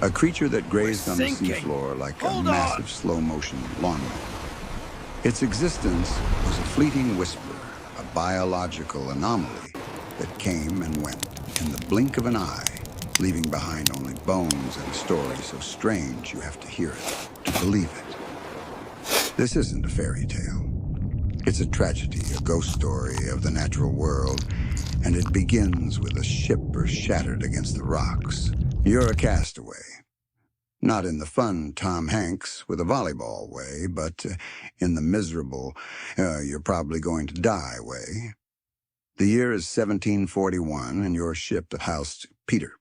A creature that We're grazed on the sinking. seafloor like a Hold on. massive slow-motion lawnmower. Its existence was a fleeting whisper, a biological anomaly that came and went in the blink of an eye, leaving behind only bones and a story so strange you have to hear it to believe it. This isn't a fairy tale. It's a tragedy, a ghost story of the natural world, and it begins with a ship shattered against the rocks. You're a castaway. Not in the fun Tom Hanks with a volleyball way, but in the miserable, you're probably going to die way. The year is 1741, and your ship housed Peter.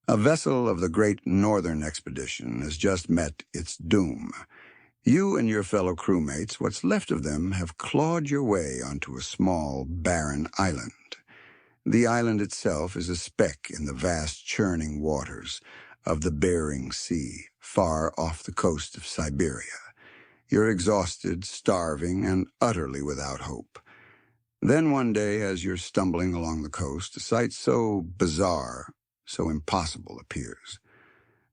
A vessel of the Great Northern Expedition has just met its doom. You and your fellow crewmates, what's left of them, have clawed your way onto a small, barren island. The island itself is a speck in the vast churning waters of the Bering Sea, far off the coast of Siberia. You're exhausted, starving, and utterly without hope. Then one day, as you're stumbling along the coast, a sight so bizarre, so impossible appears.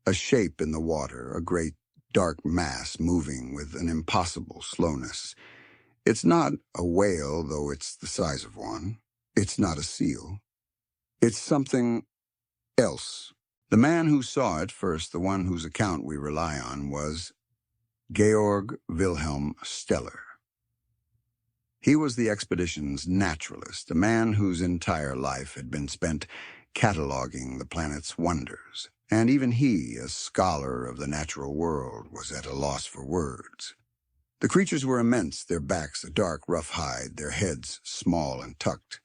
A shape in the water, a great dark mass moving with an impossible slowness. It's not a whale, though it's the size of one. It's not a seal. It's something else. The man who saw it first, the one whose account we rely on, was Georg Wilhelm Steller. He was the expedition's naturalist, a man whose entire life had been spent cataloging the planet's wonders. And even he, a scholar of the natural world, was at a loss for words. The creatures were immense, their backs a dark, rough hide, their heads small and tucked.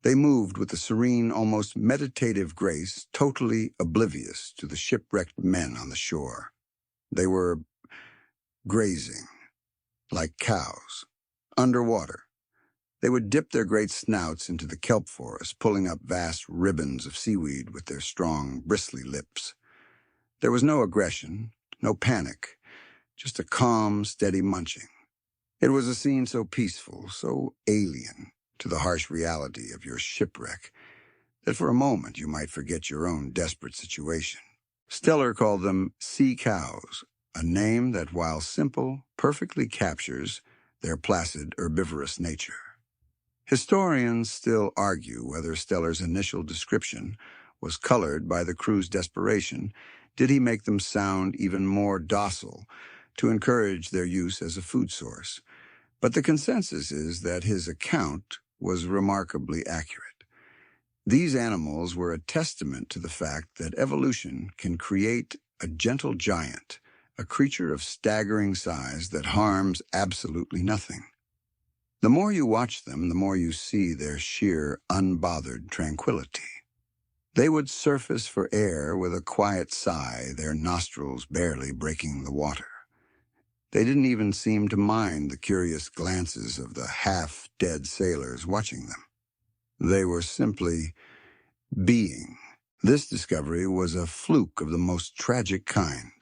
They moved with a serene, almost meditative grace, totally oblivious to the shipwrecked men on the shore. They were grazing, like cows, underwater. They would dip their great snouts into the kelp forest, pulling up vast ribbons of seaweed with their strong, bristly lips. There was no aggression, no panic, just a calm, steady munching. It was a scene so peaceful, so alien to the harsh reality of your shipwreck, that for a moment you might forget your own desperate situation. Steller called them sea cows, a name that, while simple, perfectly captures their placid, herbivorous nature. Historians still argue whether Steller's initial description was colored by the crew's desperation. Did he make them sound even more docile to encourage their use as a food source? But the consensus is that his account was remarkably accurate. These animals were a testament to the fact that evolution can create a gentle giant, a creature of staggering size that harms absolutely nothing. The more you watch them, the more you see their sheer, unbothered tranquility. They would surface for air with a quiet sigh, their nostrils barely breaking the water. They didn't even seem to mind the curious glances of the half-dead sailors watching them. They were simply being. This discovery was a fluke of the most tragic kind.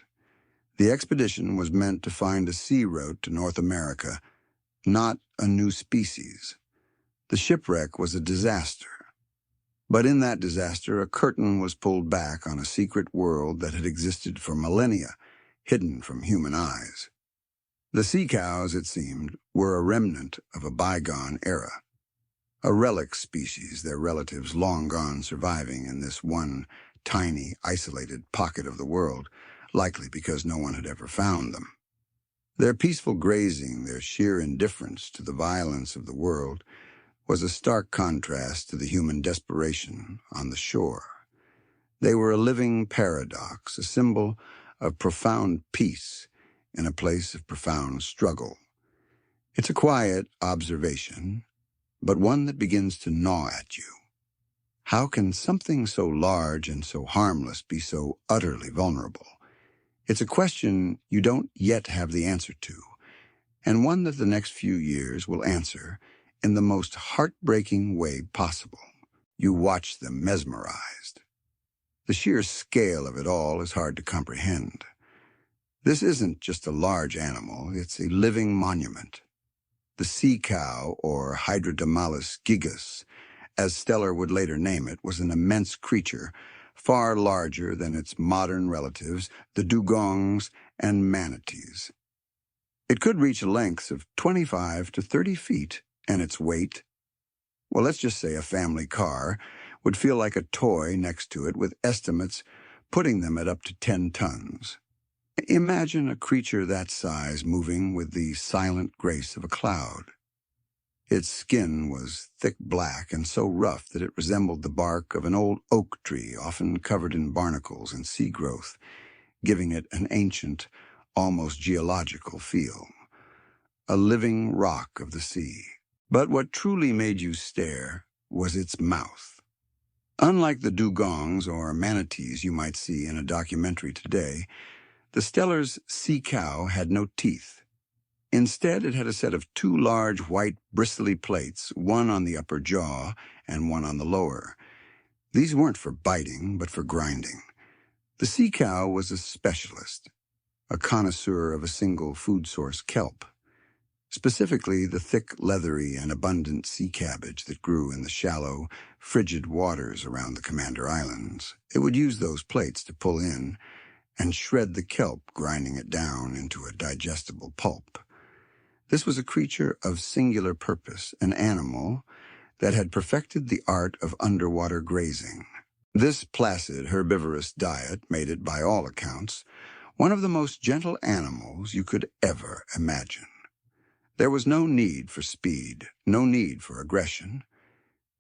The expedition was meant to find a sea route to North America, not a new species. The shipwreck was a disaster. But in that disaster, a curtain was pulled back on a secret world that had existed for millennia, hidden from human eyes. The sea cows, it seemed, were a remnant of a bygone era. A relic species, their relatives long gone surviving in this one tiny, isolated pocket of the world, likely because no one had ever found them. Their peaceful grazing, their sheer indifference to the violence of the world, was a stark contrast to the human desperation on the shore. They were a living paradox, a symbol of profound peace in a place of profound struggle. It's a quiet observation, but one that begins to gnaw at you. How can something so large and so harmless be so utterly vulnerable? It's a question you don't yet have the answer to, and one that the next few years will answer in the most heartbreaking way possible. You watch them mesmerized. The sheer scale of it all is hard to comprehend. This isn't just a large animal, it's a living monument. The sea cow, or Hydrodamallus gigas, as Steller would later name it, was an immense creature, far larger than its modern relatives, the dugongs and manatees. It could reach lengths of 25 to 30 feet, and its weight, well, let's just say a family car, would feel like a toy next to it, with estimates putting them at up to 10 tons. Imagine a creature that size moving with the silent grace of a cloud. Its skin was thick black and so rough that it resembled the bark of an old oak tree, often covered in barnacles and sea growth, giving it an ancient, almost geological feel. A living rock of the sea. But what truly made you stare was its mouth. Unlike the dugongs or manatees you might see in a documentary today, the Steller's sea cow had no teeth. Instead, it had a set of two large white bristly plates, one on the upper jaw and one on the lower. These weren't for biting, but for grinding. The sea cow was a specialist, a connoisseur of a single food source, kelp. Specifically, the thick, leathery, and abundant sea cabbage that grew in the shallow, frigid waters around the Commander Islands. It would use those plates to pull in and shred the kelp, grinding it down into a digestible pulp. This was a creature of singular purpose, an animal that had perfected the art of underwater grazing. This placid, herbivorous diet made it, by all accounts, one of the most gentle animals you could ever imagine. There was no need for speed, no need for aggression.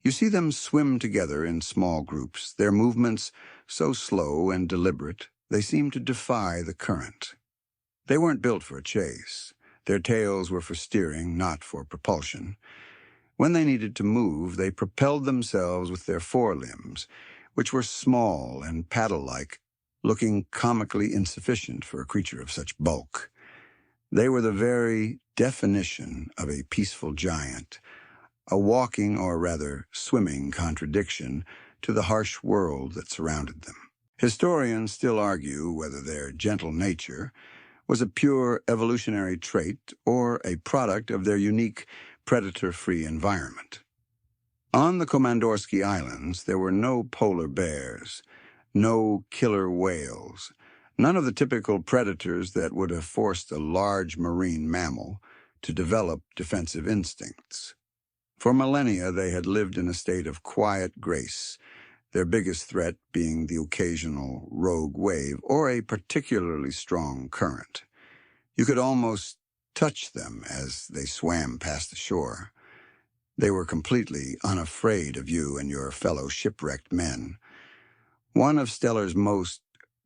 You see them swim together in small groups, their movements so slow and deliberate they seemed to defy the current. They weren't built for a chase. Their tails were for steering, not for propulsion. When they needed to move, they propelled themselves with their forelimbs, which were small and paddle-like, looking comically insufficient for a creature of such bulk. They were the very definition of a peaceful giant, a walking, or rather swimming, contradiction to the harsh world that surrounded them. Historians still argue whether their gentle nature was a pure evolutionary trait or a product of their unique predator-free environment. On the Komandorsky Islands, there were no polar bears, no killer whales, none of the typical predators that would have forced a large marine mammal to develop defensive instincts. For millennia, they had lived in a state of quiet grace, their biggest threat being the occasional rogue wave or a particularly strong current. You could almost touch them as they swam past the shore. They were completely unafraid of you and your fellow shipwrecked men. One of Steller's most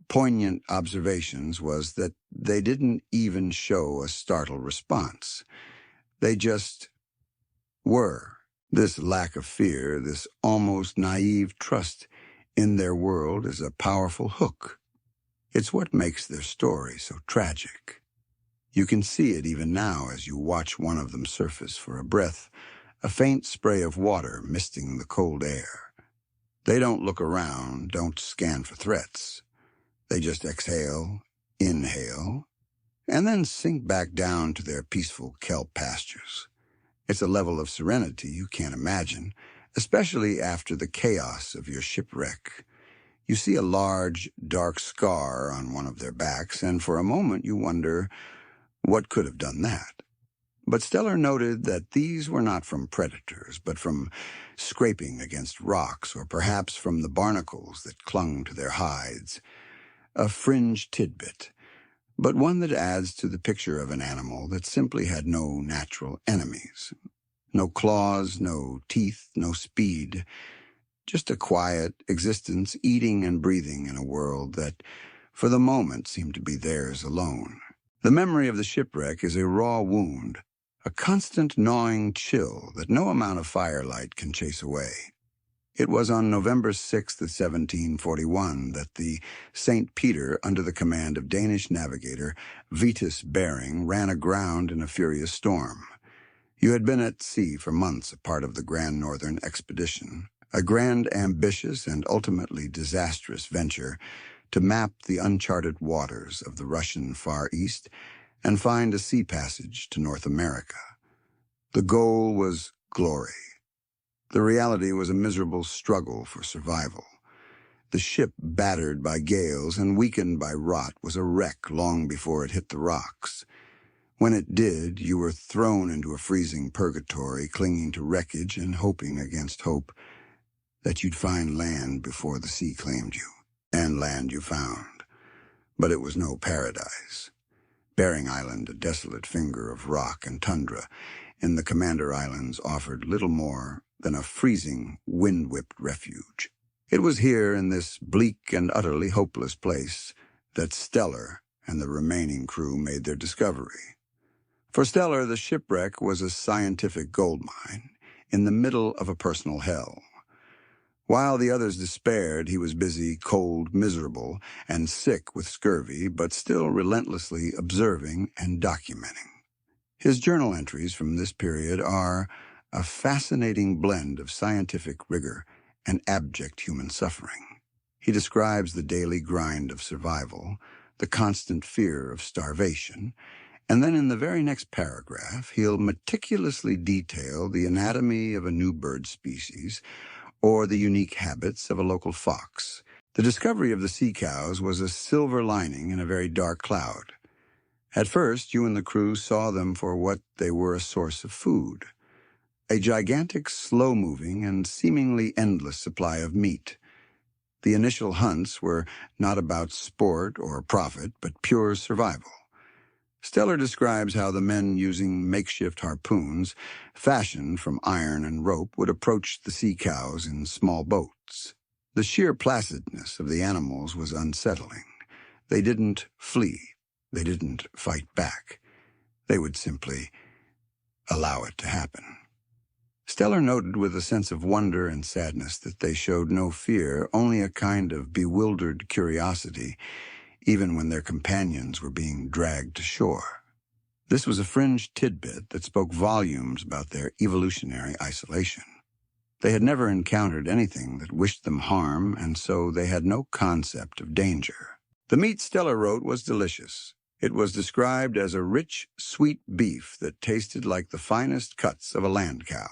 poignant observations was that they didn't even show a startled response. They just were. This lack of fear, this almost naive trust in their world, is a powerful hook. It's what makes their story so tragic. You can see it even now as you watch one of them surface for a breath, a faint spray of water misting the cold air. They don't look around, don't scan for threats. They just exhale, inhale, and then sink back down to their peaceful kelp pastures. It's a level of serenity you can't imagine, especially after the chaos of your shipwreck. You see a large, dark scar on one of their backs, and for a moment you wonder what could have done that. But Steller noted that these were not from predators, but from scraping against rocks, or perhaps from the barnacles that clung to their hides. A fringe tidbit, but one that adds to the picture of an animal that simply had no natural enemies. No claws, no teeth, no speed. Just a quiet existence, eating and breathing in a world that, for the moment, seemed to be theirs alone. The memory of the shipwreck is a raw wound, a constant gnawing chill that no amount of firelight can chase away. It was on November 6th of 1741 that the St. Peter, under the command of Danish navigator Vitus Bering, ran aground in a furious storm. You had been at sea for months, a part of the Grand Northern Expedition, a grand, ambitious, and ultimately disastrous venture to map the uncharted waters of the Russian Far East and find a sea passage to North America. The goal was glory. The reality was a miserable struggle for survival. The ship, battered by gales and weakened by rot, was a wreck long before it hit the rocks. When it did, you were thrown into a freezing purgatory, clinging to wreckage and hoping against hope that you'd find land before the sea claimed you. And land you found. But it was no paradise. Bering Island, a desolate finger of rock and tundra, in the Commander Islands offered little more than a freezing, wind-whipped refuge. It was here, in this bleak and utterly hopeless place, that Stellar and the remaining crew made their discovery. For Stellar, the shipwreck was a scientific goldmine in the middle of a personal hell. While the others despaired, he was busy, cold, miserable, and sick with scurvy, but still relentlessly observing and documenting. His journal entries from this period are a fascinating blend of scientific rigor and abject human suffering. He describes the daily grind of survival, the constant fear of starvation, and then in the very next paragraph, he'll meticulously detail the anatomy of a new bird species or the unique habits of a local fox. The discovery of the sea cows was a silver lining in a very dark cloud. At first, you and the crew saw them for what they were, a source of food. A gigantic, slow-moving, and seemingly endless supply of meat. The initial hunts were not about sport or profit, but pure survival. Stellar describes how the men using makeshift harpoons, fashioned from iron and rope, would approach the sea cows in small boats. The sheer placidness of the animals was unsettling. They didn't flee. They didn't fight back. They would simply allow it to happen. Stellar noted with a sense of wonder and sadness that they showed no fear, only a kind of bewildered curiosity, even when their companions were being dragged to shore. This was a fringe tidbit that spoke volumes about their evolutionary isolation. They had never encountered anything that wished them harm, and so they had no concept of danger. The meat, Stellar wrote, was delicious. It was described as a rich, sweet beef that tasted like the finest cuts of a land cow.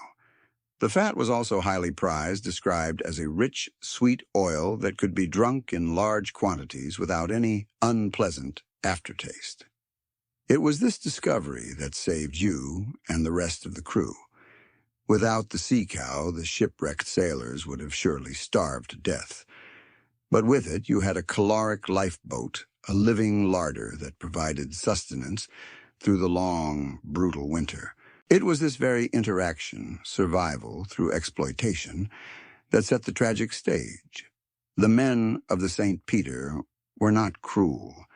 The fat was also highly prized, described as a rich, sweet oil that could be drunk in large quantities without any unpleasant aftertaste. It was this discovery that saved you and the rest of the crew. Without the sea cow, the shipwrecked sailors would have surely starved to death. But with it, you had a caloric lifeboat, a living larder that provided sustenance through the long, brutal winter. It was this very interaction, survival through exploitation, that set the tragic stage. The men of the St. Peter were not cruel.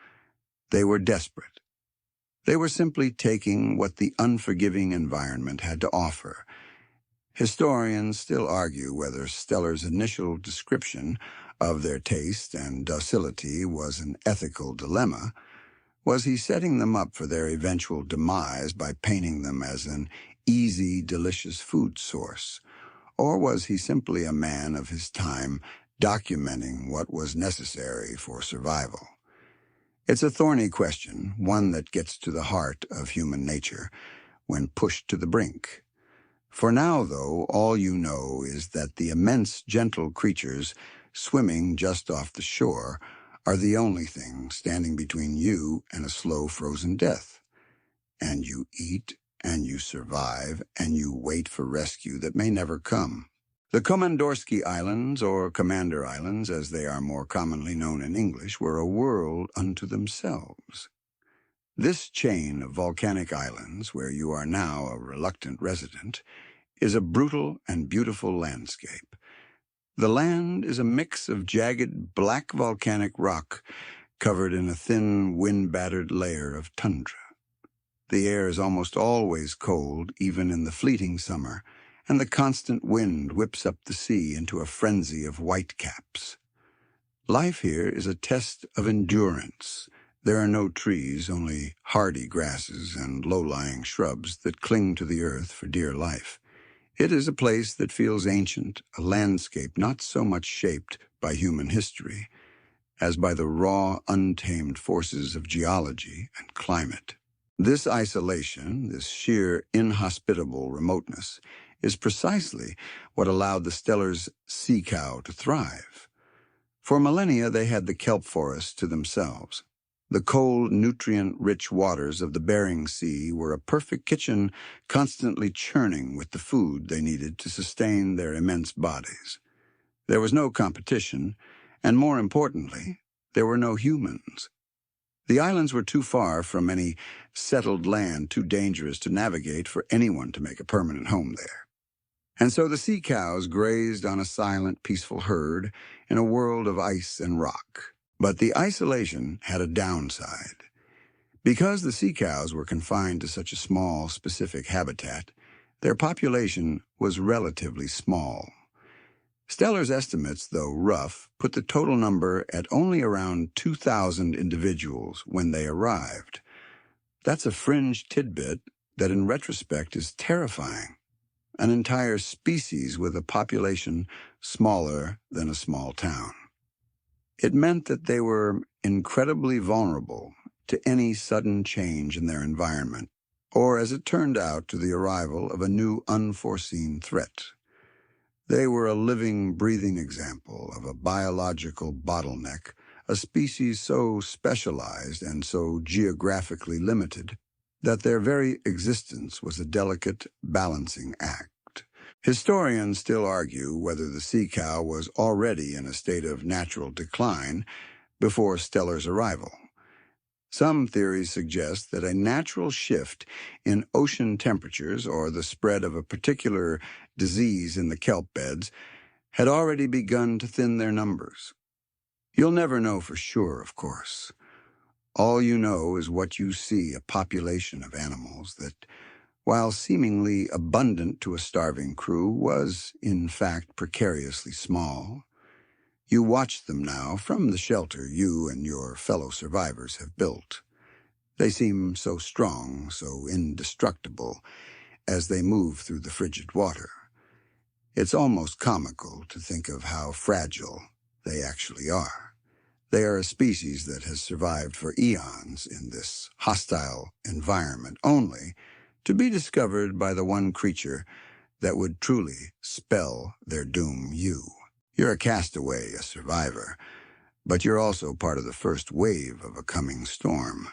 They were desperate. They were simply taking what the unforgiving environment had to offer. Historians still argue whether Stellar's initial description of their taste and docility was an ethical dilemma. Was he setting them up for their eventual demise by painting them as an easy, delicious food source? Or was he simply a man of his time documenting what was necessary for survival? It's a thorny question, one that gets to the heart of human nature when pushed to the brink. For now, though, all you know is that the immense, gentle creatures swimming just off the shore are the only thing standing between you and a slow, frozen death. And you eat, and you survive, and you wait for rescue that may never come. The Komandorsky Islands, or Commander Islands, as they are more commonly known in English, were a world unto themselves. This chain of volcanic islands, where you are now a reluctant resident, is a brutal and beautiful landscape. The land is a mix of jagged black volcanic rock covered in a thin, wind-battered layer of tundra. The air is almost always cold, even in the fleeting summer, and the constant wind whips up the sea into a frenzy of whitecaps. Life here is a test of endurance. There are no trees, only hardy grasses and low-lying shrubs that cling to the earth for dear life. It is a place that feels ancient, a landscape not so much shaped by human history as by the raw, untamed forces of geology and climate. This isolation, this sheer inhospitable remoteness, is precisely what allowed the Stellar's sea cow to thrive. For millennia, they had the kelp forests to themselves. The cold, nutrient-rich waters of the Bering Sea were a perfect kitchen, constantly churning with the food they needed to sustain their immense bodies. There was no competition, and more importantly, there were no humans. The islands were too far from any settled land, too dangerous to navigate for anyone to make a permanent home there. And so the sea cows grazed on a silent, peaceful herd in a world of ice and rock. But the isolation had a downside. Because the sea cows were confined to such a small, specific habitat, their population was relatively small. Steller's estimates, though rough, put the total number at only around 2,000 individuals when they arrived. That's a fringe tidbit that in retrospect is terrifying. An entire species with a population smaller than a small town. It meant that they were incredibly vulnerable to any sudden change in their environment, or as it turned out, to the arrival of a new unforeseen threat. They were a living, breathing example of a biological bottleneck, a species so specialized and so geographically limited that their very existence was a delicate balancing act. Historians still argue whether the sea cow was already in a state of natural decline before Steller's arrival. Some theories suggest that a natural shift in ocean temperatures or the spread of a particular disease in the kelp beds had already begun to thin their numbers. You'll never know for sure, of course. All you know is what you see, a population of animals that, while seemingly abundant to a starving crew, was, in fact, precariously small. You watch them now from the shelter you and your fellow survivors have built. They seem so strong, so indestructible, as they move through the frigid water. It's almost comical to think of how fragile they actually are. They are a species that has survived for eons in this hostile environment, only to be discovered by the one creature that would truly spell their doom, you. You're a castaway, a survivor, but you're also part of the first wave of a coming storm.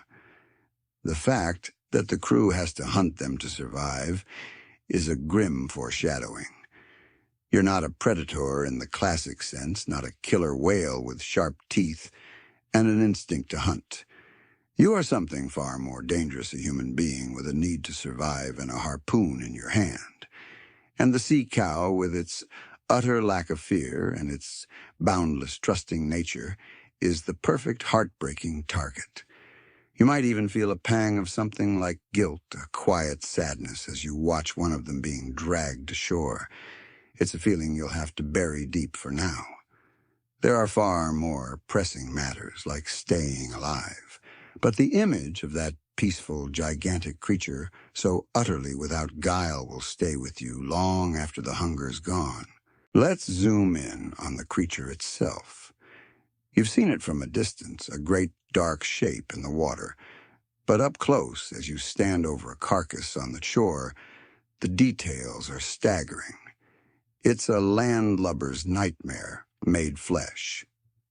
The fact that the crew has to hunt them to survive is a grim foreshadowing. You're not a predator in the classic sense, not a killer whale with sharp teeth and an instinct to hunt. You are something far more dangerous, a human being with a need to survive and a harpoon in your hand. And the sea cow, with its utter lack of fear and its boundless, trusting nature, is the perfect heartbreaking target. You might even feel a pang of something like guilt, a quiet sadness as you watch one of them being dragged ashore. It's a feeling you'll have to bury deep for now. There are far more pressing matters, like staying alive. But the image of that peaceful, gigantic creature, so utterly without guile, will stay with you long after the hunger's gone. Let's zoom in on the creature itself. You've seen it from a distance, a great dark shape in the water. But up close, as you stand over a carcass on the shore, the details are staggering. It's a landlubber's nightmare made flesh.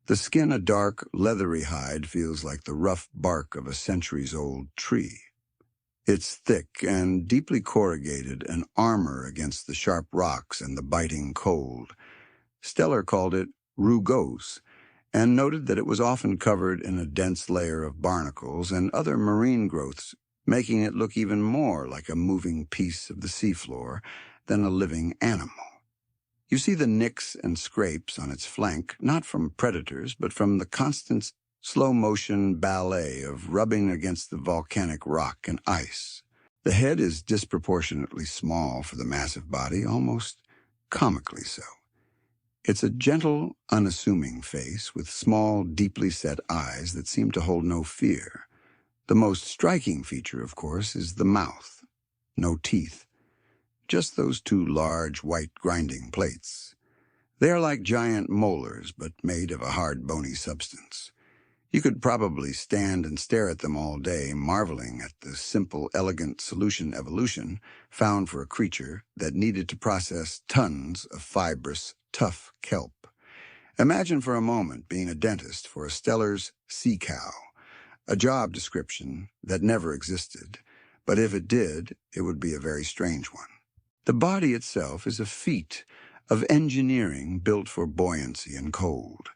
The skin, a dark, leathery hide, feels like the rough bark of a centuries-old tree. It's thick and deeply corrugated, an armor against the sharp rocks and the biting cold. Steller called it rugose, and noted that it was often covered in a dense layer of barnacles and other marine growths, making it look even more like a moving piece of the seafloor than a living animal. You see the nicks and scrapes on its flank, not from predators, but from the constant slow-motion ballet of rubbing against the volcanic rock and ice. The head is disproportionately small for the massive body, almost comically so. It's a gentle, unassuming face with small, deeply set eyes that seem to hold no fear. The most striking feature, of course, is the mouth. No teeth. Just those two large, white grinding plates. They are like giant molars, but made of a hard, bony substance. You could probably stand and stare at them all day, marveling at the simple, elegant solution evolution found for a creature that needed to process tons of fibrous, tough kelp. Imagine for a moment being a dentist for a Stellar's sea cow, a job description that never existed, but if it did, it would be a very strange one. The body itself is a feat of engineering built for buoyancy and cold.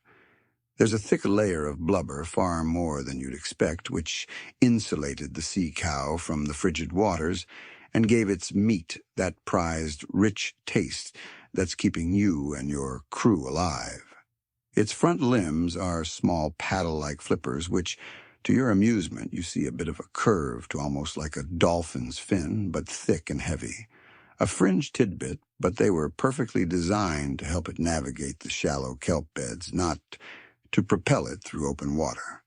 There's a thick layer of blubber, far more than you'd expect, which insulated the sea cow from the frigid waters and gave its meat that prized, rich taste that's keeping you and your crew alive. Its front limbs are small paddle-like flippers, which, to your amusement, you see a bit of a curve to almost like a dolphin's fin, but thick and heavy. A fringe tidbit, but they were perfectly designed to help it navigate the shallow kelp beds, not to propel it through open water.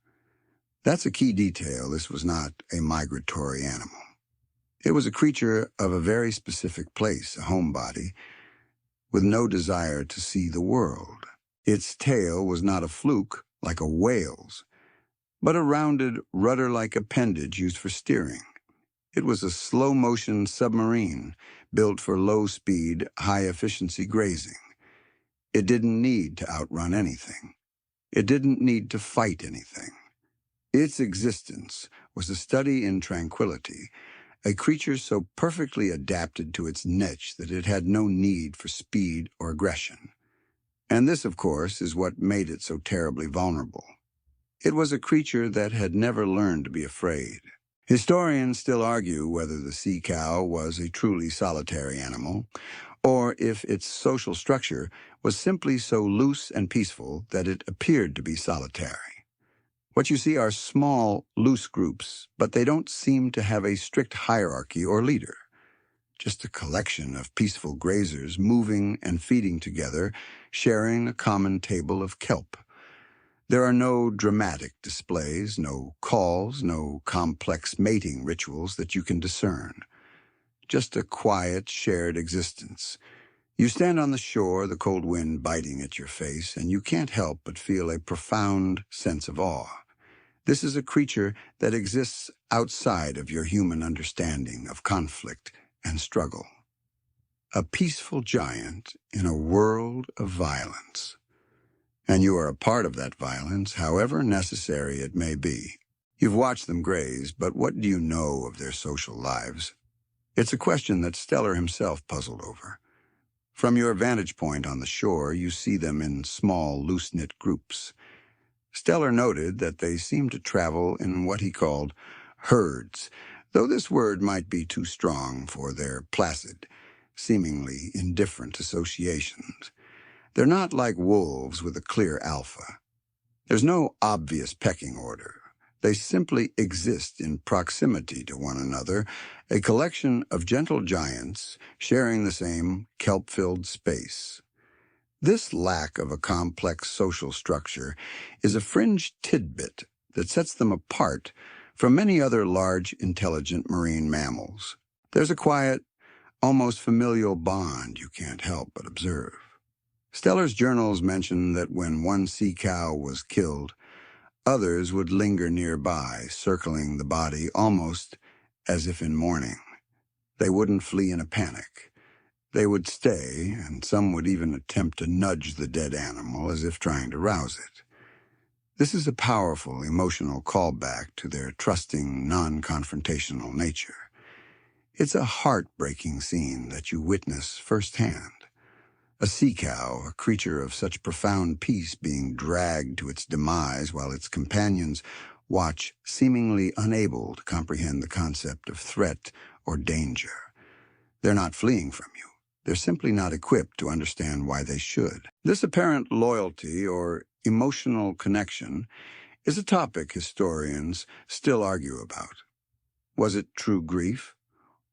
That's a key detail. This was not a migratory animal. It was a creature of a very specific place, a homebody, with no desire to see the world. Its tail was not a fluke like a whale's, but a rounded, rudder-like appendage used for steering. It was a slow-motion submarine built for low-speed, high-efficiency grazing. It didn't need to outrun anything. It didn't need to fight anything. Its existence was a study in tranquility, a creature so perfectly adapted to its niche that it had no need for speed or aggression. And this, of course, is what made it so terribly vulnerable. It was a creature that had never learned to be afraid. Historians still argue whether the sea cow was a truly solitary animal, or if its social structure was simply so loose and peaceful that it appeared to be solitary. What you see are small, loose groups, but they don't seem to have a strict hierarchy or leader. Just a collection of peaceful grazers moving and feeding together, sharing a common table of kelp. There are no dramatic displays, no calls, no complex mating rituals that you can discern. Just a quiet, shared existence. You stand on the shore, the cold wind biting at your face, and you can't help but feel a profound sense of awe. This is a creature that exists outside of your human understanding of conflict and struggle. A peaceful giant in a world of violence. And you are a part of that violence, however necessary it may be. You've watched them graze, but what do you know of their social lives? It's a question that Stellar himself puzzled over. From your vantage point on the shore, you see them in small, loose-knit groups. Stellar noted that they seemed to travel in what he called herds, though this word might be too strong for their placid, seemingly indifferent associations. They're not like wolves with a clear alpha. There's no obvious pecking order. They simply exist in proximity to one another, a collection of gentle giants sharing the same kelp-filled space. This lack of a complex social structure is a fringe tidbit that sets them apart from many other large, intelligent marine mammals. There's a quiet, almost familial bond you can't help but observe. Stellar's journals mention that when one sea cow was killed, others would linger nearby, circling the body almost as if in mourning. They wouldn't flee in a panic. They would stay, and some would even attempt to nudge the dead animal as if trying to rouse it. This is a powerful emotional callback to their trusting, non-confrontational nature. It's a heartbreaking scene that you witness firsthand. A sea cow, a creature of such profound peace, being dragged to its demise while its companions watch, seemingly unable to comprehend the concept of threat or danger. They're not fleeing from you. They're simply not equipped to understand why they should. This apparent loyalty or emotional connection is a topic historians still argue about. Was it true grief?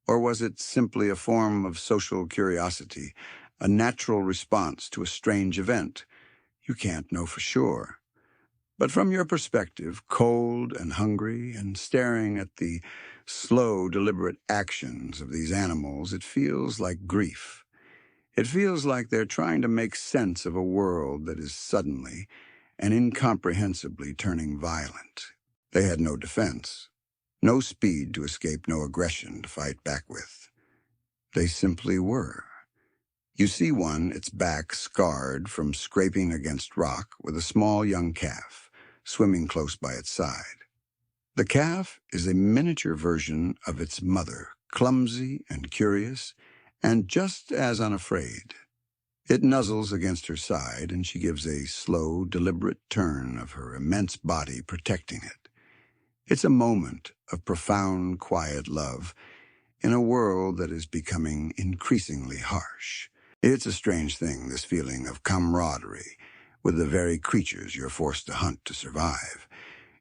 Or was it simply a form of social curiosity, a natural response to a strange event? You can't know for sure. But from your perspective, cold and hungry and staring at the slow, deliberate actions of these animals, it feels like grief. It feels like they're trying to make sense of a world that is suddenly and incomprehensibly turning violent. They had no defense, no speed to escape, no aggression to fight back with. They simply were. You see one, its back scarred from scraping against rock, with a small young calf swimming close by its side. The calf is a miniature version of its mother, clumsy and curious, and just as unafraid. It nuzzles against her side, and she gives a slow, deliberate turn of her immense body protecting it. It's a moment of profound, quiet love in a world that is becoming increasingly harsh. It's a strange thing, this feeling of camaraderie with the very creatures you're forced to hunt to survive.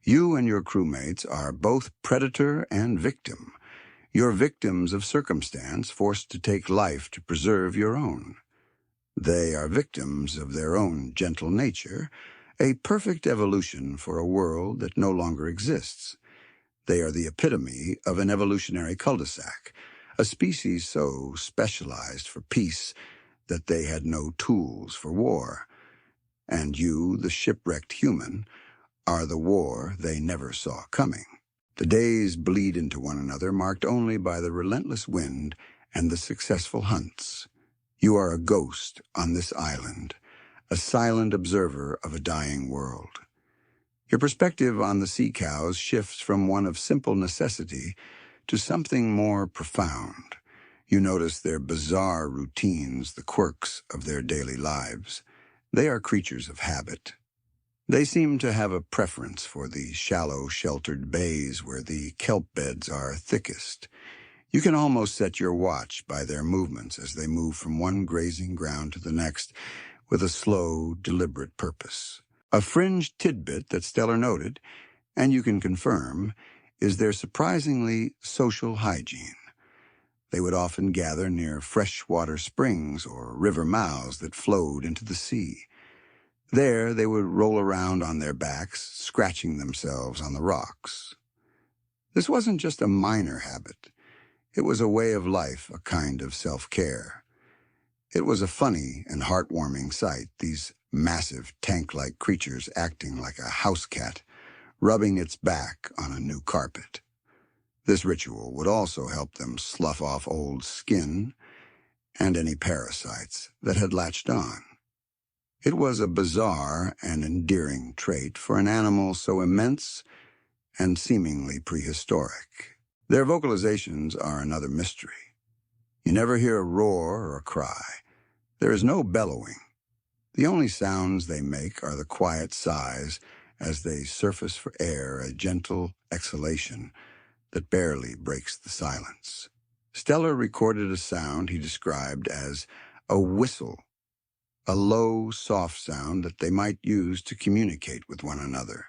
You and your crewmates are both predator and victim. You're victims of circumstance, forced to take life to preserve your own. They are victims of their own gentle nature, a perfect evolution for a world that no longer exists. They are the epitome of an evolutionary cul-de-sac, a species so specialized for peace that they had no tools for war. And you, the shipwrecked human, are the war they never saw coming. The days bleed into one another, marked only by the relentless wind and the successful hunts. You are a ghost on this island, a silent observer of a dying world. Your perspective on the sea cows shifts from one of simple necessity to something more profound. You notice their bizarre routines, the quirks of their daily lives. They are creatures of habit. They seem to have a preference for the shallow, sheltered bays where the kelp beds are thickest. You can almost set your watch by their movements as they move from one grazing ground to the next with a slow, deliberate purpose. A fringe tidbit that Stellar noted, and you can confirm, is their surprisingly social hygiene. They would often gather near freshwater springs or river mouths that flowed into the sea. There, they would roll around on their backs, scratching themselves on the rocks. This wasn't just a minor habit. It was a way of life, a kind of self-care. It was a funny and heartwarming sight, these massive tank-like creatures acting like a house cat, rubbing its back on a new carpet. This ritual would also help them slough off old skin and any parasites that had latched on. It was a bizarre and endearing trait for an animal so immense and seemingly prehistoric. Their vocalizations are another mystery. You never hear a roar or a cry. There is no bellowing. The only sounds they make are the quiet sighs as they surface for air, a gentle exhalation that barely breaks the silence. Stellar recorded a sound he described as a whistle, a low, soft sound that they might use to communicate with one another.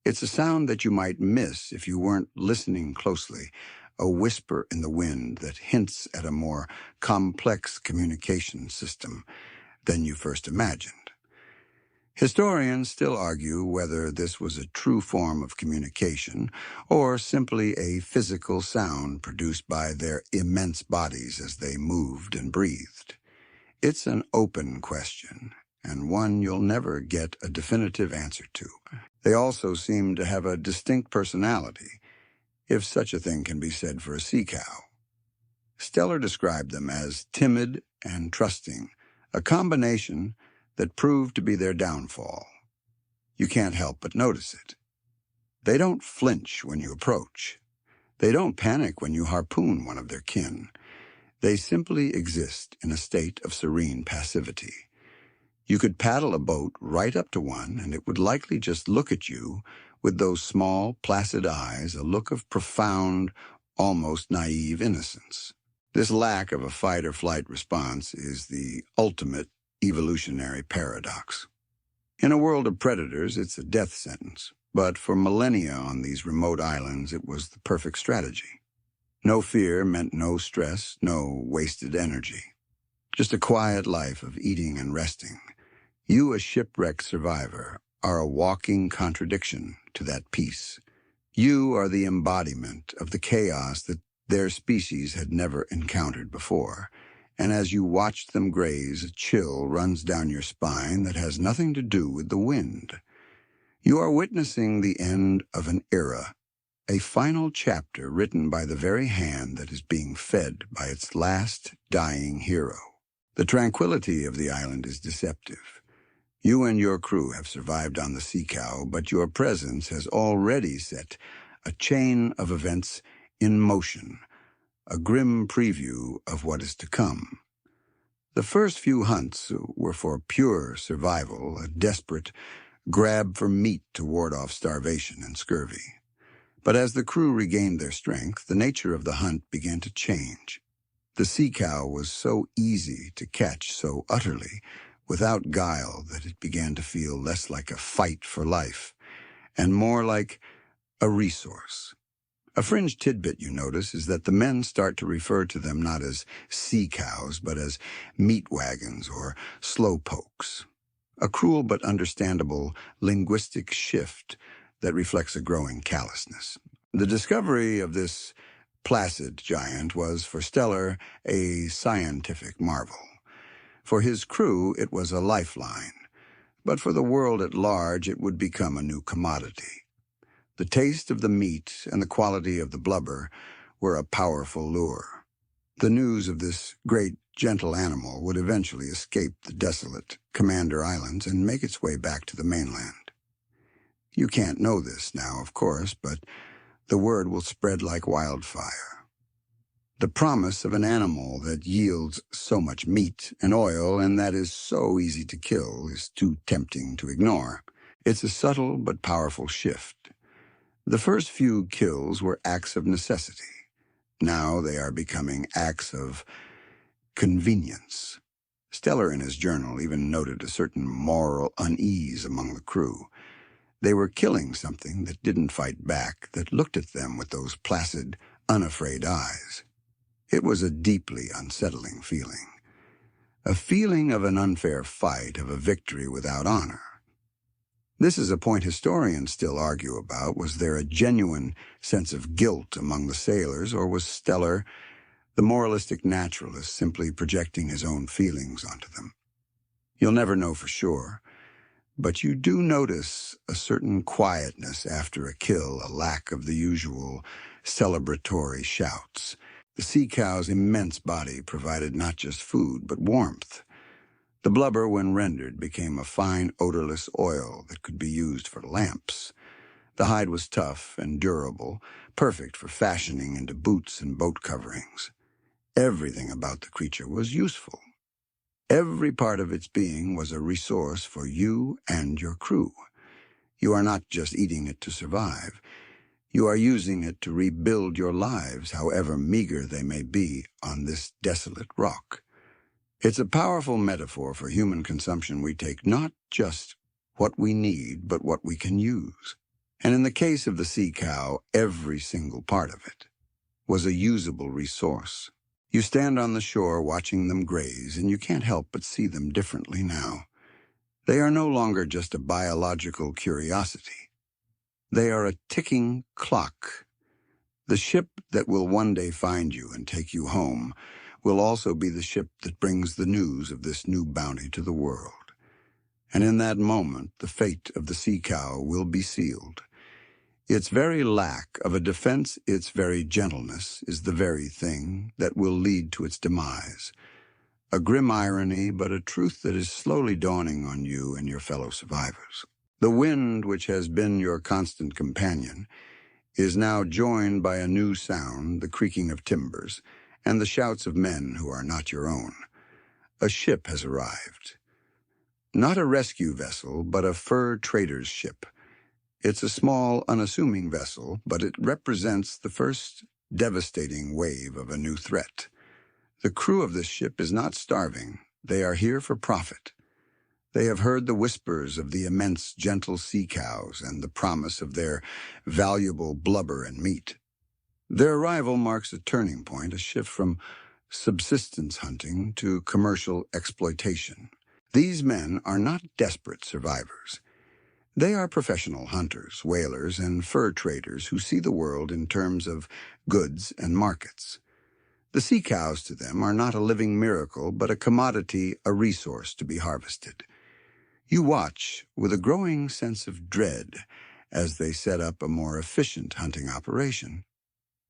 It's a sound that you might miss if you weren't listening closely, a whisper in the wind that hints at a more complex communication system than you first imagined. Historians still argue whether this was a true form of communication or simply a physical sound produced by their immense bodies as they moved and breathed. It's an open question, and one you'll never get a definitive answer to. They also seem to have a distinct personality, if such a thing can be said for a sea cow. Stellar described them as timid and trusting, a combination that proved to be their downfall. You can't help but notice it. They don't flinch when you approach. They don't panic when you harpoon one of their kin. They simply exist in a state of serene passivity. You could paddle a boat right up to one, and it would likely just look at you with those small, placid eyes, a look of profound, almost naive innocence. This lack of a fight-or-flight response is the ultimate evolutionary paradox. In a world of predators, it's a death sentence, but for millennia on these remote islands, it was the perfect strategy. No fear meant no stress, no wasted energy. Just a quiet life of eating and resting. You, a shipwrecked survivor, are a walking contradiction to that peace. You are the embodiment of the chaos that their species had never encountered before, and as you watch them graze, a chill runs down your spine that has nothing to do with the wind. You are witnessing the end of an era, a final chapter written by the very hand that is being fed by its last dying hero. The tranquility of the island is deceptive. You and your crew have survived on the sea cow, but your presence has already set a chain of events in motion, a grim preview of what is to come. The first few hunts were for pure survival, a desperate grab for meat to ward off starvation and scurvy. But as the crew regained their strength, the nature of the hunt began to change. The sea cow was so easy to catch so utterly, without guile, that it began to feel less like a fight for life and more like a resource. A fringe tidbit you notice is that the men start to refer to them not as sea cows, but as meat wagons or slow pokes. A cruel but understandable linguistic shift that reflects a growing callousness. The discovery of this placid giant was, for Stellar, a scientific marvel. For his crew, it was a lifeline, but for the world at large, it would become a new commodity. The taste of the meat and the quality of the blubber were a powerful lure. The news of this great, gentle animal would eventually escape the desolate Commander Islands and make its way back to the mainland. You can't know this now, of course, but the word will spread like wildfire. The promise of an animal that yields so much meat and oil and that is so easy to kill is too tempting to ignore. It's a subtle but powerful shift. The first few kills were acts of necessity. Now they are becoming acts of convenience. Stellar in his journal even noted a certain moral unease among the crew. They were killing something that didn't fight back, that looked at them with those placid, unafraid eyes. It was a deeply unsettling feeling. A feeling of an unfair fight, of a victory without honor. This is a point historians still argue about. Was there a genuine sense of guilt among the sailors, or was Stellar, the moralistic naturalist, simply projecting his own feelings onto them? You'll never know for sure, but you do notice a certain quietness after a kill, a lack of the usual celebratory shouts. The sea cow's immense body provided not just food, but warmth. The blubber, when rendered, became a fine, odorless oil that could be used for lamps. The hide was tough and durable, perfect for fashioning into boots and boat coverings. Everything about the creature was useful. Every part of its being was a resource for you and your crew. You are not just eating it to survive. You are using it to rebuild your lives, however meager they may be, on this desolate rock. It's a powerful metaphor for human consumption. We take not just what we need, but what we can use. And in the case of the sea cow, every single part of it was a usable resource. You stand on the shore watching them graze, and you can't help but see them differently now. They are no longer just a biological curiosity. They are a ticking clock. The ship that will one day find you and take you home will also be the ship that brings the news of this new bounty to the world. And in that moment, the fate of the sea cow will be sealed. Its very lack of a defense, its very gentleness, is the very thing that will lead to its demise. A grim irony, but a truth that is slowly dawning on you and your fellow survivors. The wind, which has been your constant companion, is now joined by a new sound, the creaking of timbers, and the shouts of men who are not your own. A ship has arrived. Not a rescue vessel, but a fur trader's ship. It's a small, unassuming vessel, but it represents the first devastating wave of a new threat. The crew of this ship is not starving. They are here for profit. They have heard the whispers of the immense, gentle sea cows and the promise of their valuable blubber and meat. Their arrival marks a turning point, a shift from subsistence hunting to commercial exploitation. These men are not desperate survivors. They are professional hunters, whalers, and fur traders who see the world in terms of goods and markets. The sea cows to them are not a living miracle, but a commodity, a resource to be harvested. You watch with a growing sense of dread as they set up a more efficient hunting operation.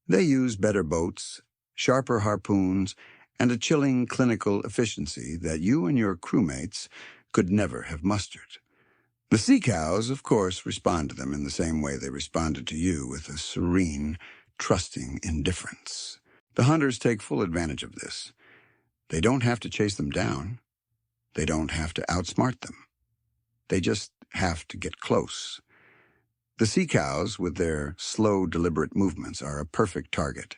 They use better boats, sharper harpoons, and a chilling clinical efficiency that you and your crewmates could never have mustered. The sea cows, of course, respond to them in the same way they responded to you, with a serene, trusting indifference. The hunters take full advantage of this. They don't have to chase them down. They don't have to outsmart them. They just have to get close. The sea cows, with their slow, deliberate movements, are a perfect target.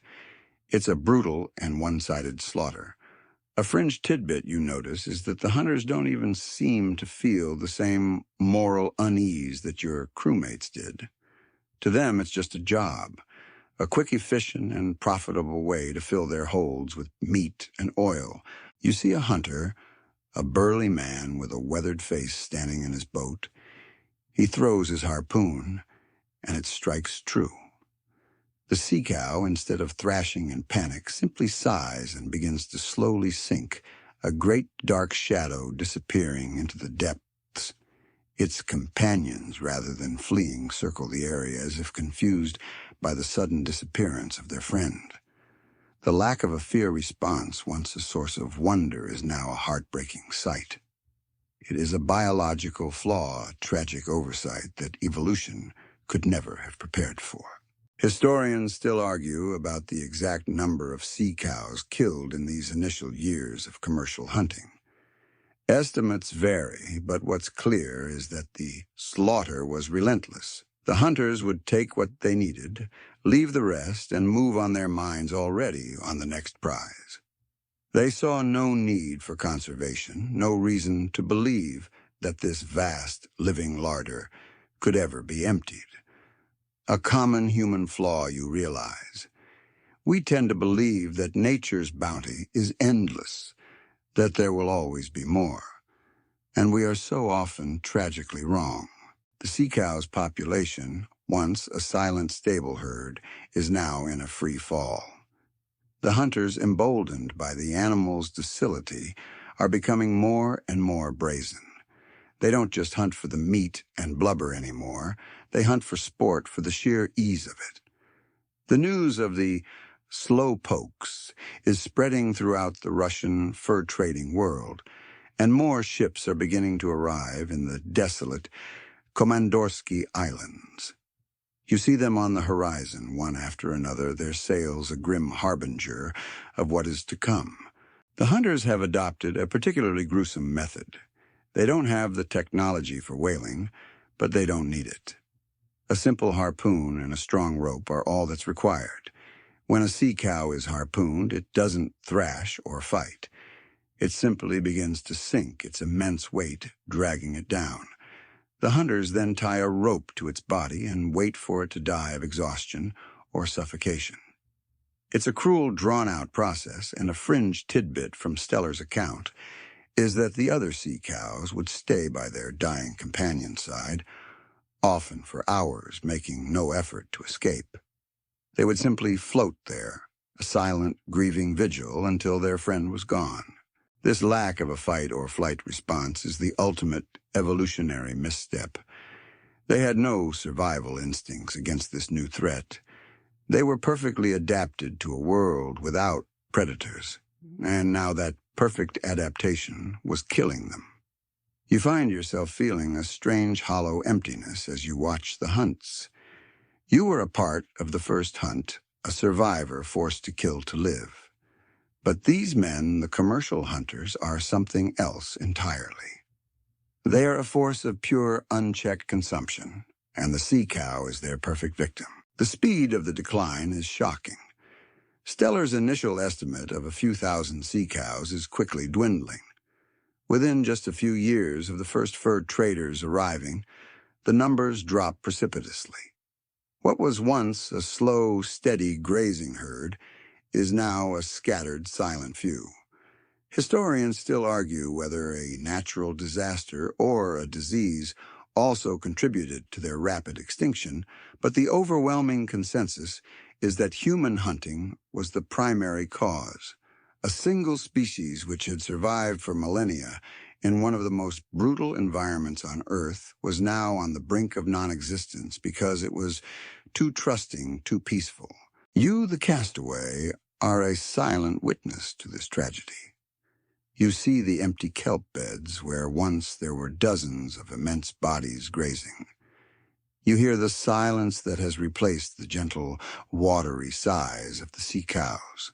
It's a brutal and one-sided slaughter. A fringe tidbit you notice is that the hunters don't even seem to feel the same moral unease that your crewmates did. To them, it's just a job, a quick, efficient, and profitable way to fill their holds with meat and oil. You see a hunter, a burly man with a weathered face standing in his boat. He throws his harpoon, and it strikes true. The sea cow, instead of thrashing in panic, simply sighs and begins to slowly sink, a great dark shadow disappearing into the depths. Its companions, rather than fleeing, circle the area as if confused by the sudden disappearance of their friend. The lack of a fear response, once a source of wonder, is now a heartbreaking sight. It is a biological flaw, a tragic oversight that evolution could never have prepared for. Historians still argue about the exact number of sea cows killed in these initial years of commercial hunting. Estimates vary, but what's clear is that the slaughter was relentless. The hunters would take what they needed, leave the rest, and move on their minds already on the next prize. They saw no need for conservation, no reason to believe that this vast living larder could ever be emptied. A common human flaw, you realize. We tend to believe that nature's bounty is endless, that there will always be more. And we are so often tragically wrong. The sea cow's population, once a silent stable herd, is now in a free fall. The hunters, emboldened by the animal's docility, are becoming more and more brazen. They don't just hunt for the meat and blubber anymore. They hunt for sport for the sheer ease of it. The news of the slow pokes is spreading throughout the Russian fur-trading world, and more ships are beginning to arrive in the desolate Komandorsky Islands. You see them on the horizon, one after another, their sails a grim harbinger of what is to come. The hunters have adopted a particularly gruesome method. They don't have the technology for whaling, but they don't need it. A simple harpoon and a strong rope are all that's required. When a sea cow is harpooned, it doesn't thrash or fight. It simply begins to sink, its immense weight dragging it down. The hunters then tie a rope to its body and wait for it to die of exhaustion or suffocation. It's a cruel, drawn-out process, and a fringe tidbit from Steller's account is that the other sea cows would stay by their dying companion's side, often for hours, making no effort to escape. They would simply float there, a silent, grieving vigil until their friend was gone. This lack of a fight or flight response is the ultimate evolutionary misstep. They had no survival instincts against this new threat. They were perfectly adapted to a world without predators, and now that perfect adaptation was killing them. You find yourself feeling a strange, hollow emptiness as you watch the hunts. You were a part of the first hunt, a survivor forced to kill to live. But these men, the commercial hunters, are something else entirely. They are a force of pure, unchecked consumption, and the sea cow is their perfect victim. The speed of the decline is shocking. Steller's initial estimate of a few thousand sea cows is quickly dwindling. Within just a few years of the first fur traders arriving, the numbers drop precipitously. What was once a slow, steady grazing herd is now a scattered, silent few. Historians still argue whether a natural disaster or a disease also contributed to their rapid extinction, but the overwhelming consensus is that human hunting was the primary cause. A single species which had survived for millennia in one of the most brutal environments on Earth was now on the brink of non-existence because it was too trusting, too peaceful. You, the castaway, are a silent witness to this tragedy. You see the empty kelp beds where once there were dozens of immense bodies grazing. You hear the silence that has replaced the gentle, watery sighs of the sea cows.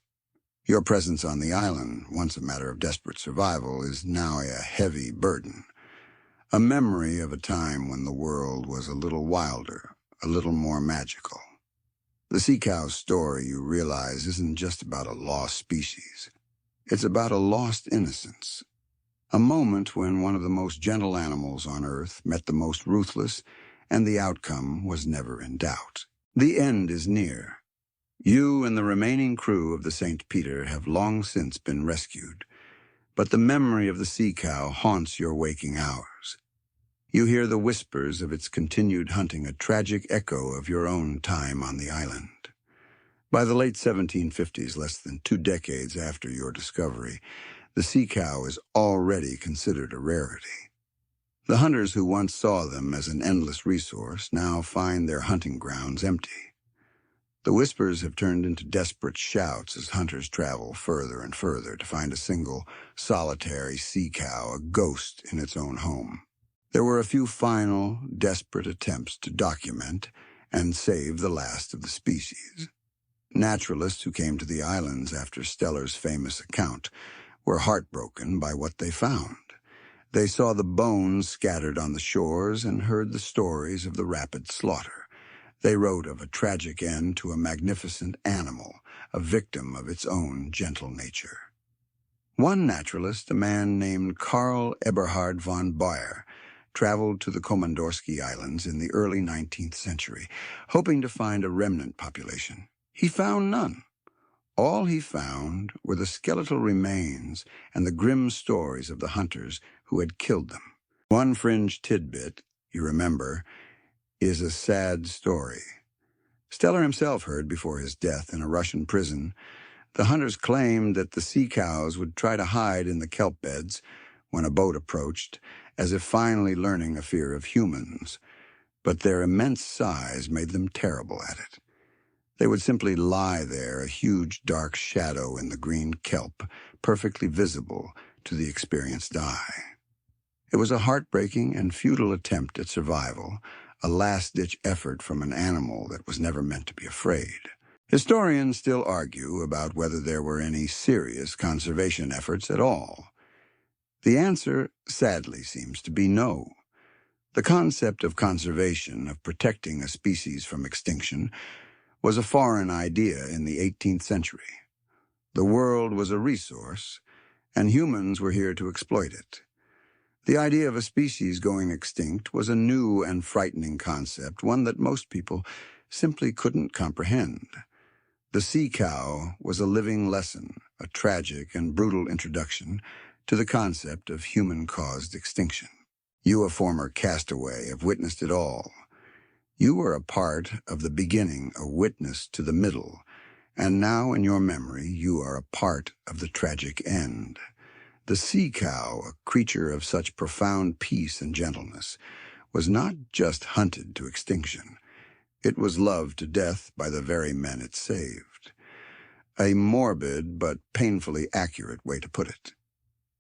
Your presence on the island, once a matter of desperate survival, is now a heavy burden. A memory of a time when the world was a little wilder, a little more magical. The sea cow's story, you realize, isn't just about a lost species. It's about a lost innocence. A moment when one of the most gentle animals on Earth met the most ruthless, and the outcome was never in doubt. The end is near. You and the remaining crew of the St. Peter have long since been rescued, but the memory of the sea cow haunts your waking hours. You hear the whispers of its continued hunting, a tragic echo of your own time on the island. By the late 1750s, less than 2 decades after your discovery, the sea cow is already considered a rarity. The hunters who once saw them as an endless resource now find their hunting grounds empty. The whispers have turned into desperate shouts as hunters travel further and further to find a single, solitary sea cow, a ghost in its own home. There were a few final, desperate attempts to document and save the last of the species. Naturalists who came to the islands after Steller's famous account were heartbroken by what they found. They saw the bones scattered on the shores and heard the stories of the rapid slaughter. They wrote of a tragic end to a magnificent animal, a victim of its own gentle nature. One naturalist, a man named Karl Eberhard von Baer, traveled to the Komandorski Islands in the early 19th century, hoping to find a remnant population. He found none. All he found were the skeletal remains and the grim stories of the hunters who had killed them. One fringe tidbit, you remember, is a sad story. Steller himself heard before his death in a Russian prison. The hunters claimed that the sea cows would try to hide in the kelp beds when a boat approached, as if finally learning a fear of humans. But their immense size made them terrible at it. They would simply lie there, a huge dark shadow in the green kelp, perfectly visible to the experienced eye. It was a heartbreaking and futile attempt at survival, a last-ditch effort from an animal that was never meant to be afraid. Historians still argue about whether there were any serious conservation efforts at all. The answer, sadly, seems to be no. The concept of conservation, of protecting a species from extinction, was a foreign idea in the 18th century. The world was a resource, and humans were here to exploit it. The idea of a species going extinct was a new and frightening concept, one that most people simply couldn't comprehend. The sea cow was a living lesson, a tragic and brutal introduction to the concept of human-caused extinction. You, a former castaway, have witnessed it all. You were a part of the beginning, a witness to the middle, and now in your memory you are a part of the tragic end. The sea cow, a creature of such profound peace and gentleness, was not just hunted to extinction. It was loved to death by the very men it saved. A morbid but painfully accurate way to put it.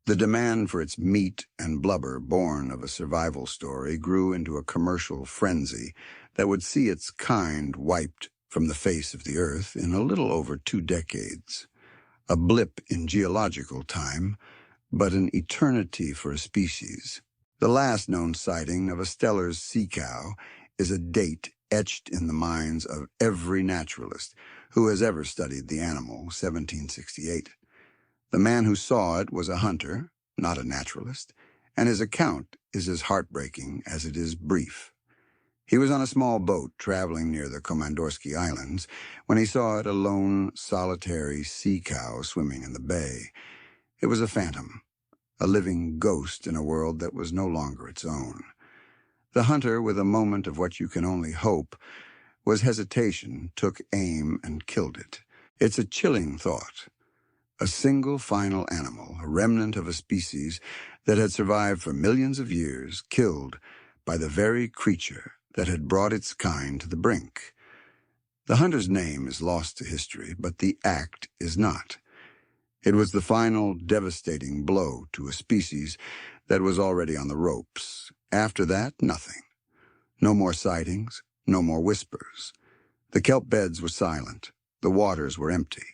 The demand for its meat and blubber, born of a survival story, grew into a commercial frenzy that would see its kind wiped from the face of the earth in a little over 2 decades. A blip in geological time, but an eternity for a species. The last known sighting of a Steller's sea cow is a date etched in the minds of every naturalist who has ever studied the animal, 1768. The man who saw it was a hunter, not a naturalist, and his account is as heartbreaking as it is brief. He was on a small boat traveling near the Komandorski Islands when he saw it, a lone, solitary sea cow swimming in the bay. It was a phantom, a living ghost in a world that was no longer its own. The hunter, with a moment of what you can only hope was hesitation, took aim and killed it. It's a chilling thought. A single final animal, a remnant of a species that had survived for millions of years, killed by the very creature that had brought its kind to the brink. The hunter's name is lost to history, but the act is not. It was the final devastating blow to a species that was already on the ropes. After that, nothing. No more sightings, no more whispers. The kelp beds were silent. The waters were empty.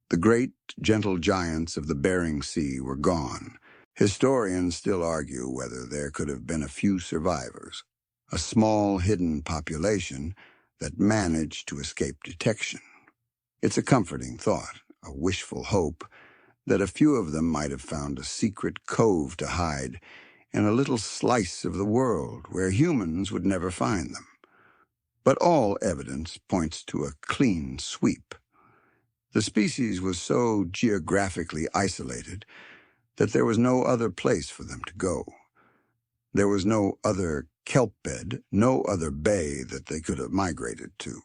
The great, gentle giants of the Bering Sea were gone. Historians still argue whether there could have been a few survivors, a small, hidden population that managed to escape detection. It's a comforting thought, a wishful hope, that a few of them might have found a secret cove to hide in a little slice of the world where humans would never find them. But all evidence points to a clean sweep. The species was so geographically isolated that there was no other place for them to go. There was no other kelp bed, no other bay that they could have migrated to.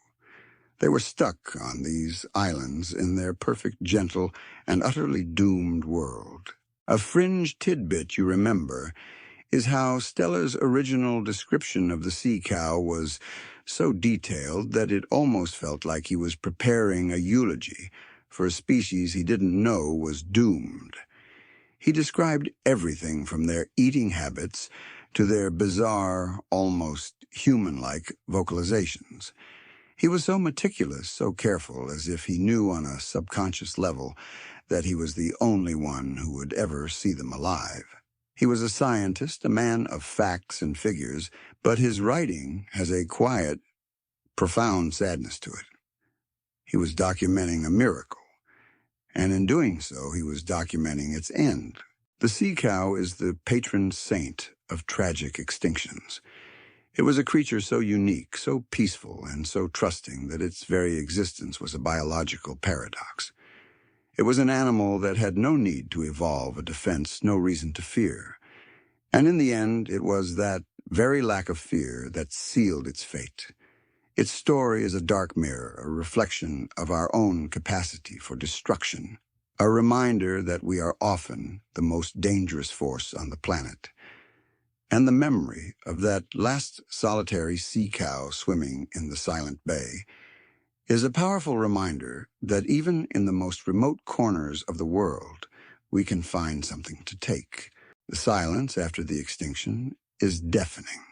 They were stuck on these islands in their perfect, gentle, and utterly doomed world. A fringe tidbit you remember is how Steller's original description of the sea cow was so detailed that it almost felt like he was preparing a eulogy for a species he didn't know was doomed. He described everything from their eating habits to their bizarre, almost human-like vocalizations. He was so meticulous, so careful, as if he knew on a subconscious level that he was the only one who would ever see them alive. He was a scientist, a man of facts and figures, but his writing has a quiet, profound sadness to it. He was documenting a miracle, and in doing so, he was documenting its end. The sea cow is the patron saint of tragic extinctions. It was a creature so unique, so peaceful, and so trusting that its very existence was a biological paradox. It was an animal that had no need to evolve a defense, no reason to fear. And in the end, it was that very lack of fear that sealed its fate. Its story is a dark mirror, a reflection of our own capacity for destruction, a reminder that we are often the most dangerous force on the planet. And the memory of that last solitary sea cow swimming in the silent bay is a powerful reminder that even in the most remote corners of the world, we can find something to take. The silence after the extinction is deafening.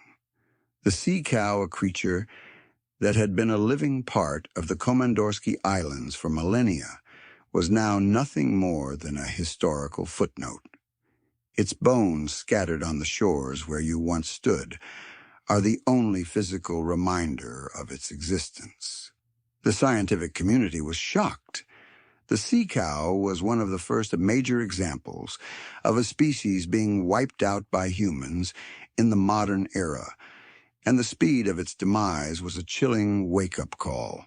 The sea cow, a creature that had been a living part of the Komandorsky Islands for millennia, was now nothing more than a historical footnote. Its bones scattered on the shores where you once stood are the only physical reminder of its existence. The scientific community was shocked. The sea cow was one of the first major examples of a species being wiped out by humans in the modern era, and the speed of its demise was a chilling wake-up call.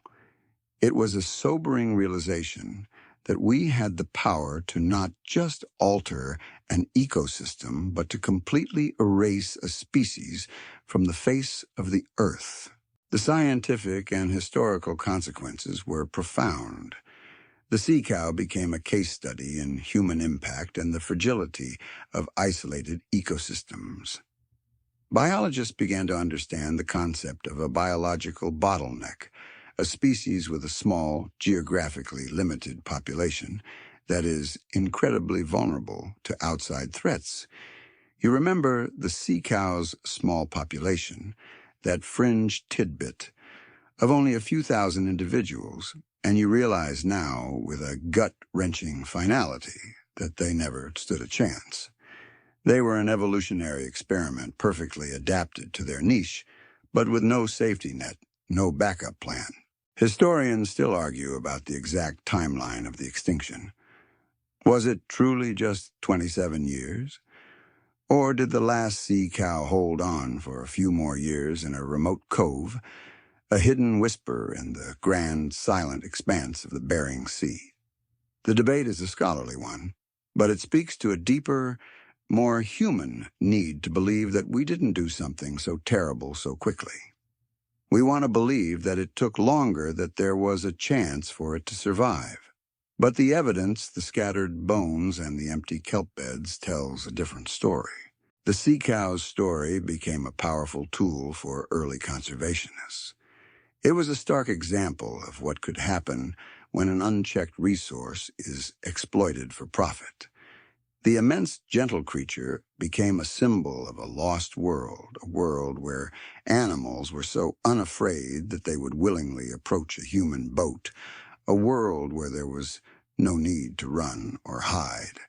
It was a sobering realization that we had the power to not just alter an ecosystem, but to completely erase a species from the face of the earth. The scientific and historical consequences were profound. The sea cow became a case study in human impact and the fragility of isolated ecosystems. Biologists began to understand the concept of a biological bottleneck, a species with a small, geographically limited population that is incredibly vulnerable to outside threats. You remember the sea cow's small population, that fringe tidbit of only a few thousand individuals, and you realize now with a gut-wrenching finality that they never stood a chance. They were an evolutionary experiment perfectly adapted to their niche, but with no safety net, no backup plan. Historians still argue about the exact timeline of the extinction. Was it truly just 27 years? Or did the last sea cow hold on for a few more years in a remote cove, a hidden whisper in the grand, silent expanse of the Bering Sea? The debate is a scholarly one, but it speaks to a deeper, more human need to believe that we didn't do something so terrible so quickly. We want to believe that it took longer, that there was a chance for it to survive. But the evidence, the scattered bones and the empty kelp beds, tells a different story. The sea cow's story became a powerful tool for early conservationists. It was a stark example of what could happen when an unchecked resource is exploited for profit. The immense gentle creature became a symbol of a lost world, a world where animals were so unafraid that they would willingly approach a human boat, a world where there was no need to run or hide.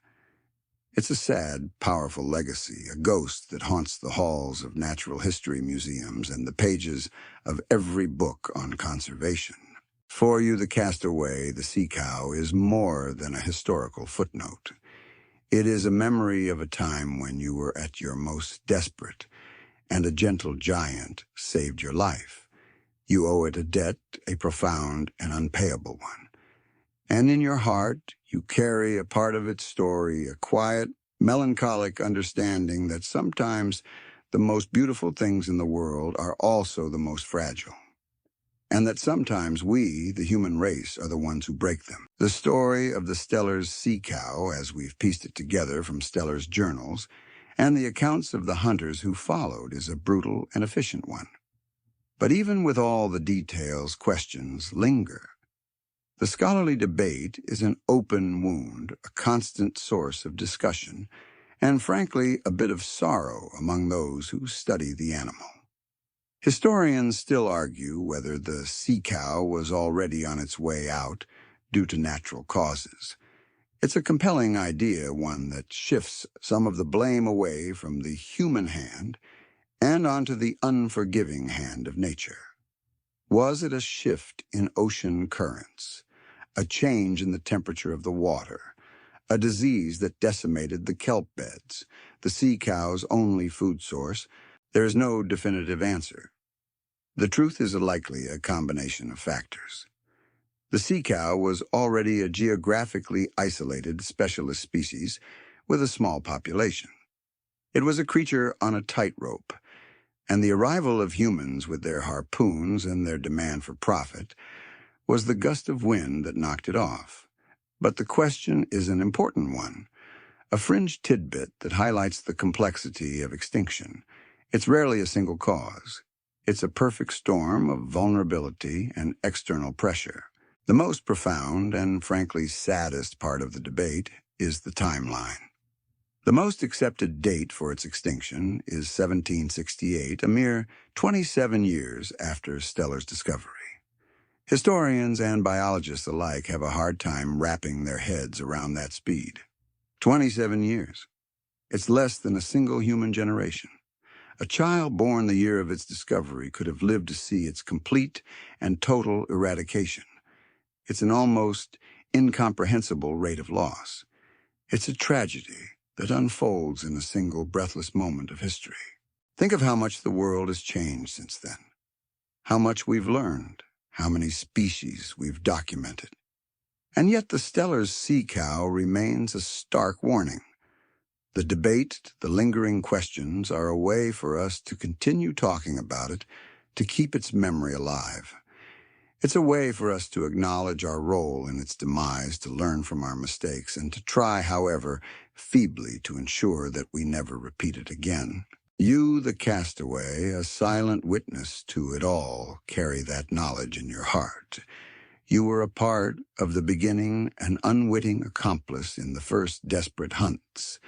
It's a sad, powerful legacy, a ghost that haunts the halls of natural history museums and the pages of every book on conservation. For you, the castaway, the sea cow, is more than a historical footnote. It is a memory of a time when you were at your most desperate, and a gentle giant saved your life. You owe it a debt, a profound and unpayable one. And in your heart, you carry a part of its story, a quiet, melancholic understanding that sometimes the most beautiful things in the world are also the most fragile, and that sometimes we, the human race, are the ones who break them. The story of the Steller's sea cow, as we've pieced it together from Steller's journals, and the accounts of the hunters who followed, is a brutal and efficient one. But even with all the details, questions linger. The scholarly debate is an open wound, a constant source of discussion, and frankly, a bit of sorrow among those who study the animal. Historians still argue whether the sea cow was already on its way out due to natural causes. It's a compelling idea, one that shifts some of the blame away from the human hand and onto the unforgiving hand of nature. Was it a shift in ocean currents, a change in the temperature of the water, a disease that decimated the kelp beds, the sea cow's only food source? There is no definitive answer. The truth is likely a combination of factors. The sea cow was already a geographically isolated specialist species with a small population. It was a creature on a tightrope, and the arrival of humans with their harpoons and their demand for profit was the gust of wind that knocked it off. But the question is an important one, a fringe tidbit that highlights the complexity of extinction. It's rarely a single cause. It's a perfect storm of vulnerability and external pressure. The most profound and, frankly, saddest part of the debate is the timeline. The most accepted date for its extinction is 1768, a mere 27 years after Steller's discovery. Historians and biologists alike have a hard time wrapping their heads around that speed. 27 years. It's less than a single human generation. A child born the year of its discovery could have lived to see its complete and total eradication. It's an almost incomprehensible rate of loss. It's a tragedy that unfolds in a single breathless moment of history. Think of how much the world has changed since then, how much we've learned, how many species we've documented. And yet the Steller's sea cow remains a stark warning. The debate, the lingering questions, are a way for us to continue talking about it, to keep its memory alive. It's a way for us to acknowledge our role in its demise, to learn from our mistakes, and to try, however feebly, to ensure that we never repeat it again. You, the castaway, a silent witness to it all, carry that knowledge in your heart. You were a part of the beginning, an unwitting accomplice in the first desperate hunts.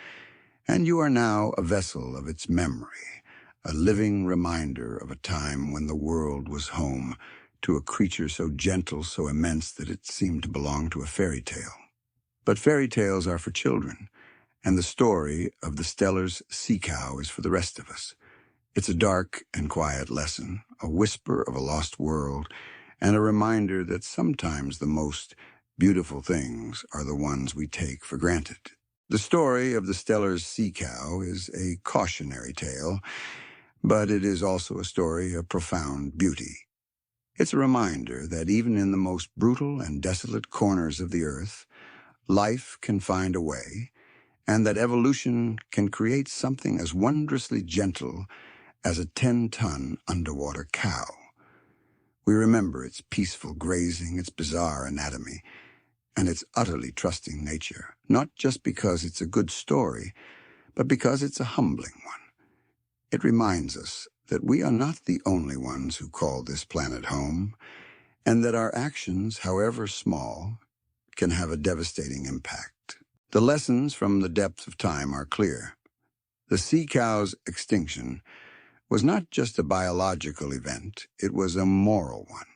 And you are now a vessel of its memory, a living reminder of a time when the world was home to a creature so gentle, so immense that it seemed to belong to a fairy tale. But fairy tales are for children, and the story of the Steller's sea cow is for the rest of us. It's a dark and quiet lesson, a whisper of a lost world, and a reminder that sometimes the most beautiful things are the ones we take for granted. The story of the Steller's sea cow is a cautionary tale, but it is also a story of profound beauty. It's a reminder that even in the most brutal and desolate corners of the earth, life can find a way, and that evolution can create something as wondrously gentle as a 10-ton underwater cow. We remember its peaceful grazing, its bizarre anatomy, and its utterly trusting nature, not just because it's a good story, but because it's a humbling one. It reminds us that we are not the only ones who call this planet home, and that our actions, however small, can have a devastating impact. The lessons from the depths of time are clear. The sea cow's extinction was not just a biological event, it was a moral one.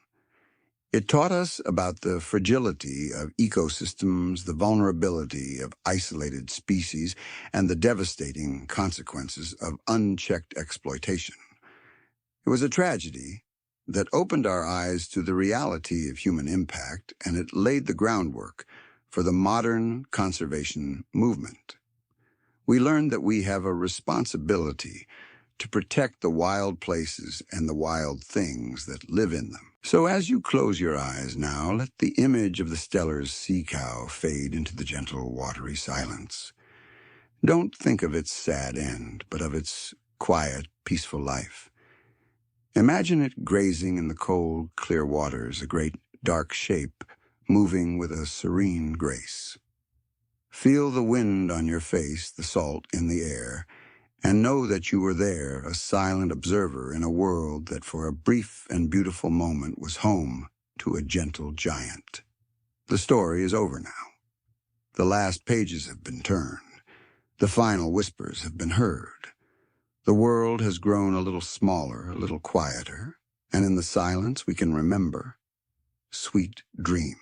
It taught us about the fragility of ecosystems, the vulnerability of isolated species, and the devastating consequences of unchecked exploitation. It was a tragedy that opened our eyes to the reality of human impact, and it laid the groundwork for the modern conservation movement. We learned that we have a responsibility to protect the wild places and the wild things that live in them. So as you close your eyes now, let the image of the Stellar's sea cow fade into the gentle, watery silence. Don't think of its sad end, but of its quiet, peaceful life. Imagine it grazing in the cold, clear waters, a great, dark shape, moving with a serene grace. Feel the wind on your face, the salt in the air, and know that you were there, a silent observer in a world that for a brief and beautiful moment was home to a gentle giant. The story is over now. The last pages have been turned. The final whispers have been heard. The world has grown a little smaller, a little quieter, and in the silence we can remember sweet dreams.